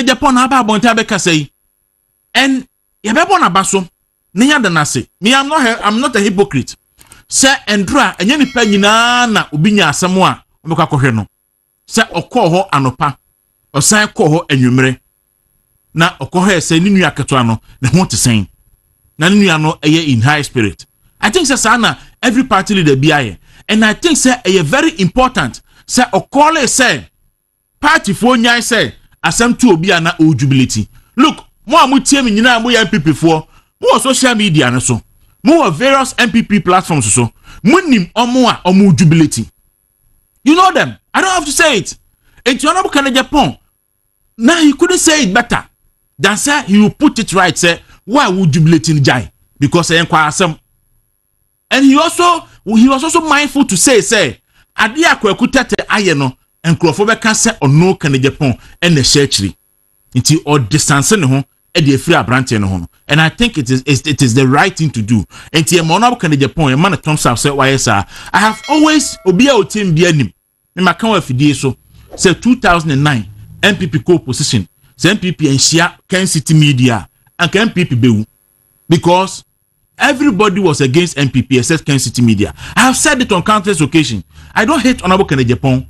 Japan aba bonta be ka say and ye be bona baso ne ya na say me I'm not a hypocrite say endra enye nipa nyina na obi nya asem a omeka kohwe no say okọ ho anopa osan kọ ho anwumre na okọ ho say ni nua keto ano ne ho te na ni nua no eye in high spirit. I think say sana every party leader be aye, and I think say eye very important say okọ say party for nyai say asem to obi ana o jubility. Look, mo amutie me nyina mo ya MPP for mo social media no so mo various MPP platforms so mo nim omo a omo jubility. You know them. I don't have to say it. And you know Japan. Now he couldn't say it better than say he will put it right. Say why would jubilate in Jai? Because I inquire some. And he was also mindful to say adia kwekutete ayeno and crofobia can say or no can Japan and the churchery until or distance no e dey free abrante no. And I think it is the right thing to do. And tie monabo can Japan a man thumbs up say why sir I have always obia o team bia nim me maka wa fidie so say 2009 MPP co-position say MPP and share Ken City media and Ken MPP bewu because everybody was against MPP except Ken City media. I have said it on countless occasions. I don't hate honorable Ken Japan.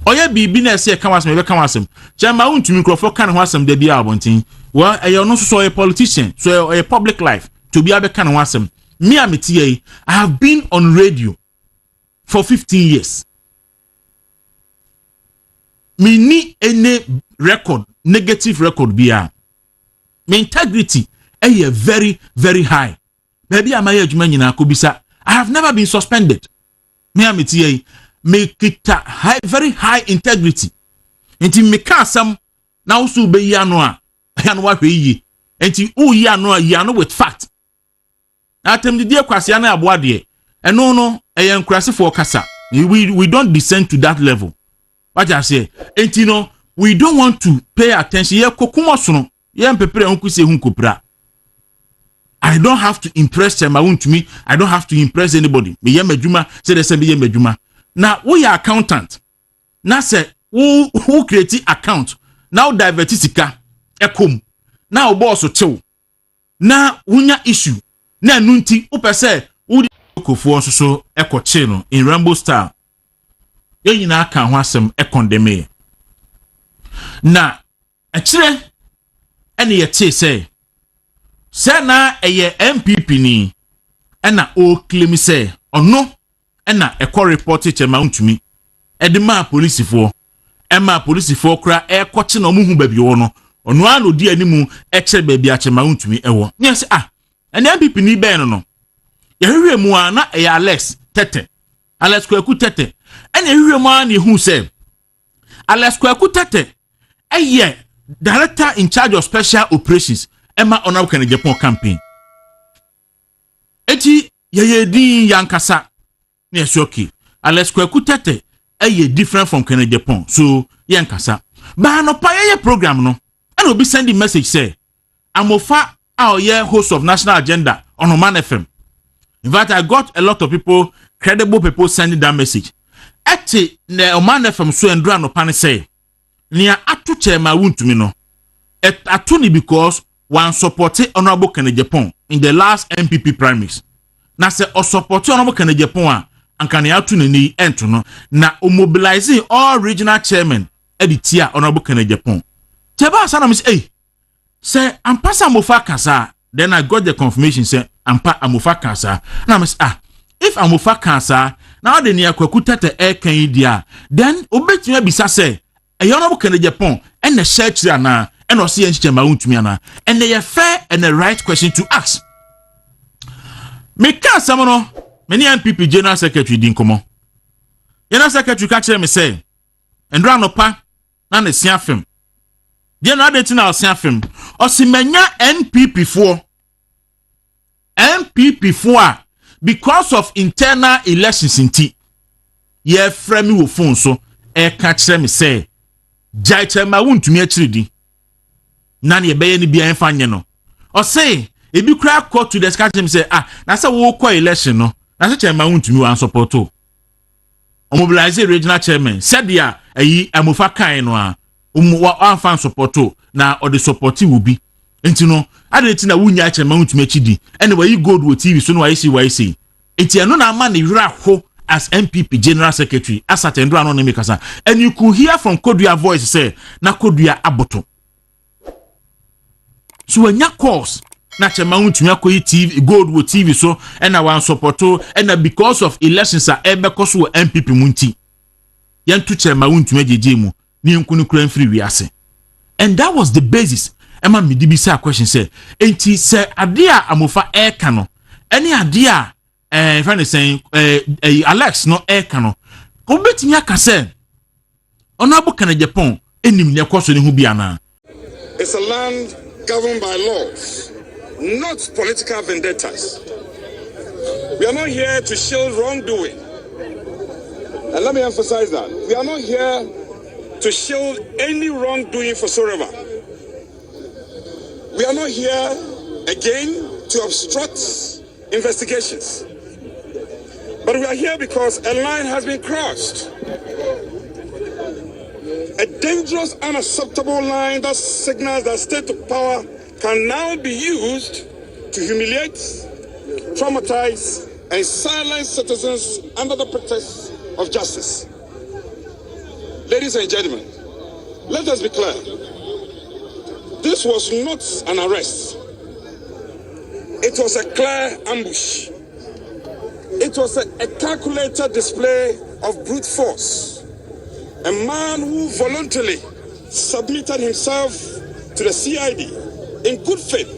Oya bibi na say come as me be come asem. Chama untumi microphone kan ho asem da bia abontin. Well, I no so a politician, so a public life to be able kan ho asem. Me ameti I have been on radio for 15 years. Me ni any record, negative record bia. My integrity is very, very high. Maybe am I adwuma nyina akobisa. I have never been suspended. Me ameti make it high, very high integrity. Enti me ka sam na usu be yi ano a ya no wahwe yi. Enti u yi ano with fact. Atem de die kwase na aboa de. Eno no eye nkurase for kasa. We don't descend to that level. What I say, enti no we don't want to pay attention. Ye kokumo so no ye mpepere hu kuse hu kopra. I don't have to impress them. To me, I don't have to impress anybody. Me ye medjuma say the same be ye medjuma. Now, we are accountant. Now say who create account. Now divertisika ekom. Now boss ocho. Now unya issue. Now nunti upese udi kofu so ekoche no in Rainbow Star. Ye nyina kan ho asem condemning. Na ekire ene ye te say na eye MPP ni ena o claim say ono ena ekọ report chema untumi edema police for ema police for kra ekoche na omuhu babi wo no ono ano di animu eche babi achema untumi ewo yes ena MPP ni be no ye hwehwe mu na eye Alex Kwaku Tete ena hwehwe mu na hu say Alex Kwaku Tete eye director in charge of special operations Emma Honorable Ken Japan campaign. Eti ye din yankasa. Yes, okay. Alex Kwaku Tete ye different from Ken Japan. So yankasa. Ba no pa ye program no. And will be sending message say Amofa our year host of National Agenda on Oman FM. In fact, I got a lot of people, credible people sending that message. Eti ne Oman FM so endra no pan say. Nia atu chema wuntumi no. Atuni because one supported Honorable Ken Japan in the last MPP primaries. Na se o support Honorable Ken Japan and can atu ni ento no na o mobilizing all regional chairmen editia Honorable Ken Japan. Teba sana mis say ampa Amofa kasa. Then I got the confirmation say ampa Amofa kasa. Na mis if Amofa kasa now the near Kwaku Tete kan idia then obetime bisa say Honorable Ken Japan and the church na and or see and they are fair and the right question to ask. Me can someone many MPP General Secretary din komo. General Secretary catch me say and run opa na ne sia fem. General dey na sia fem. O si menya MPP for because of internal elections inti. Ye frame me wo phone so e catch me say jai chema wuntumi achiridi. Nani ebeye ni bia enfa nye no. O say ebi kra court to discuss him say na say wo kwa election no. Na say chairman wuntumi wan support o. Mobilize regional chairman said dia ayi Amofa kan no a wa fan support o. na or the supporti will be. And you know, I didn't know when you actually mount to make it. Anyway, you go with TV, so no, I see. It's a no man as MPP General Secretary, as at Andrew Anonymous, and you could hear from Kodria voice say, na Kodria Aboto. So when your course, not a mount to TV, go with TV, so and I want support and because of elections are ever cost MPP Munti. Yan to chair mount to make Jimu, Nium Kunu free we are. And that was the basis. Emma Midibisa question say, ain't he say idea amofa air cano? Any idea, friend is saying, Alex no air cano. Go bet me a cassette. Honorable Agyapong, any near question who be ana. It's a land governed by laws, not political vendettas. We are not here to shield wrongdoing. And let me emphasize that. We are not here to shield any wrongdoing whatsoever. We are not here, again, to obstruct investigations. But we are here because a line has been crossed. A dangerous, unacceptable line that signals that state power can now be used to humiliate, traumatize, and silence citizens under the pretext of justice. Ladies and gentlemen, let us be clear. This was not an arrest. It was a clear ambush. It was a calculated display of brute force. A man who voluntarily submitted himself to the CID in good faith,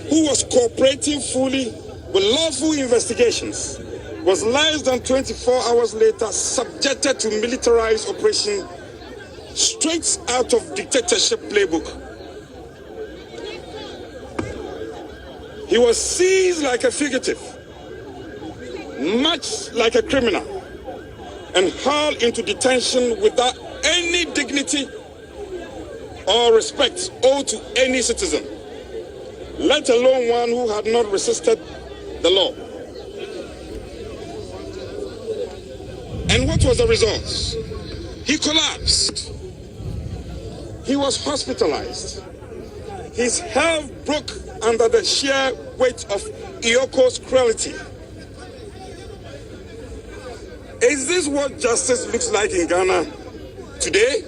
who was cooperating fully with lawful investigations, was less than 24 hours later subjected to militarized operation straight out of dictatorship playbook. He was seized like a fugitive, much like a criminal, and hauled into detention without any dignity or respect owed to any citizen, let alone one who had not resisted the law. And what was the result? He collapsed. He was hospitalized. His health broke under the sheer weight of Ioko's cruelty. Is this what justice looks like in Ghana today?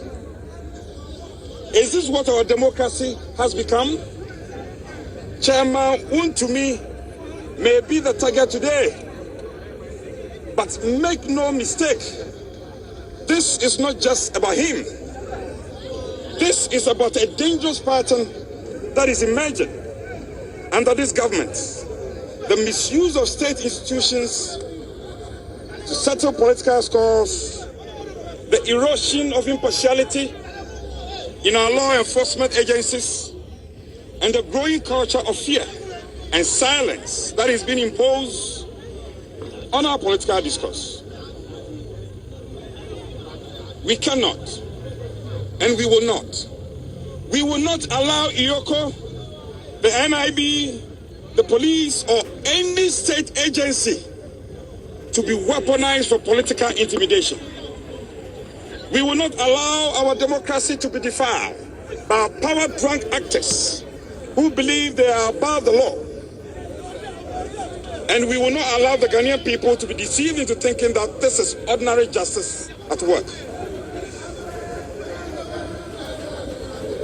Is this what our democracy has become? Chairman Untumi may be the target today, but make no mistake, this is not just about him. This is about a dangerous pattern that is emerging under this government. The misuse of state institutions to settle political scores, the erosion of impartiality in our law enforcement agencies, and the growing culture of fear and silence that is being imposed on our political discourse. We cannot, and we will not. We will not allow Iyoko, the NIB, the police, or any state agency to be weaponized for political intimidation. We will not allow our democracy to be defiled by power-drunk actors who believe they are above the law. And we will not allow the Ghanaian people to be deceived into thinking that this is ordinary justice at work.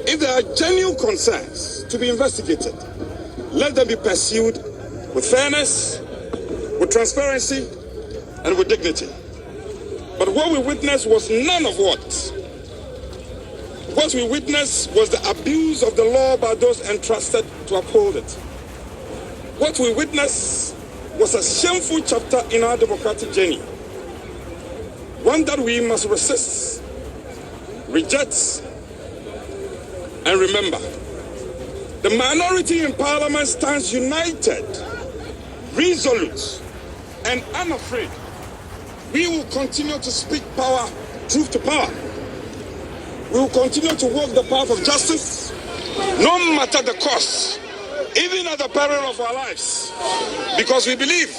If there are genuine concerns to be investigated, let them be pursued with fairness, with transparency, and with dignity. But what we witnessed was none of what. What we witnessed was the abuse of the law by those entrusted to uphold it. What we witnessed was a shameful chapter in our democratic journey, one that we must resist, reject, and remember. The minority in Parliament stands united, resolute, and unafraid. We will continue to speak power, truth to power. We will continue to walk the path of justice, no matter the cost, even at the peril of our lives, because we believe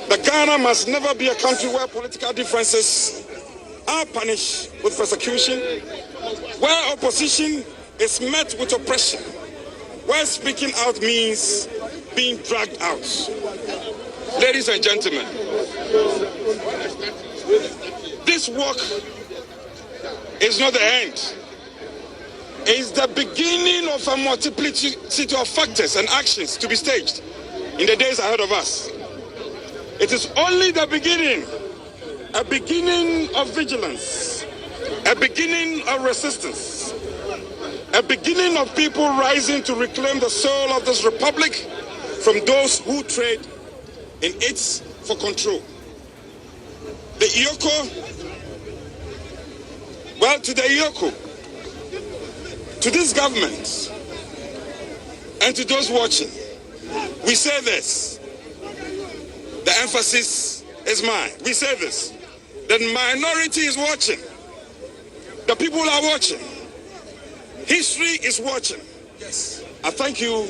that Ghana must never be a country where political differences are punished with persecution, where opposition is met with oppression, where speaking out means being dragged out. Ladies and gentlemen, this work is not the end. It's the beginning of a multiplicity of factors and actions to be staged in the days ahead of us. It is only the beginning, a beginning of vigilance, a beginning of resistance, a beginning of people rising to reclaim the soul of this republic from those who trade in it for control. The Iyoko, well, to the Iyoko, to this government, and to those watching, we say this. The emphasis is mine. We say this. The minority is watching. The people are watching. History is watching. Yes. I thank you,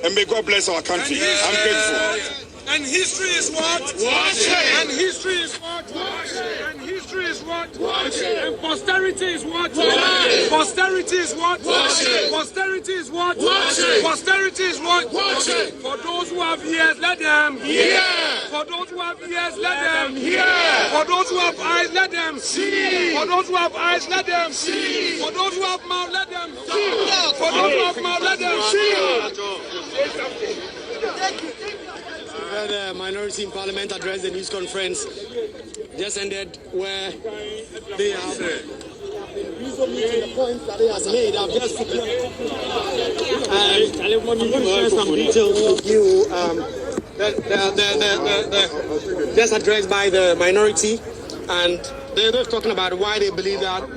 and may God bless our country. I'm grateful. And history is what? Watching. And history is what? Watching. And history is what? Watching. And posterity is what? Watching. Posterity is what? Watching. Posterity is what? Watching. Posterity is what? Watching. For those who have ears, let them hear. For those who have ears, let them hear. For those who have eyes, let them see. For those who have eyes, let them see. For those who have mouth, let them see. For those who have mouth, let them see. The minority in parliament addressed the news conference just ended, where they have the points that he has made. I've just I'm going to share some details with you. Just addressed by the minority, and they're talking about why they believe that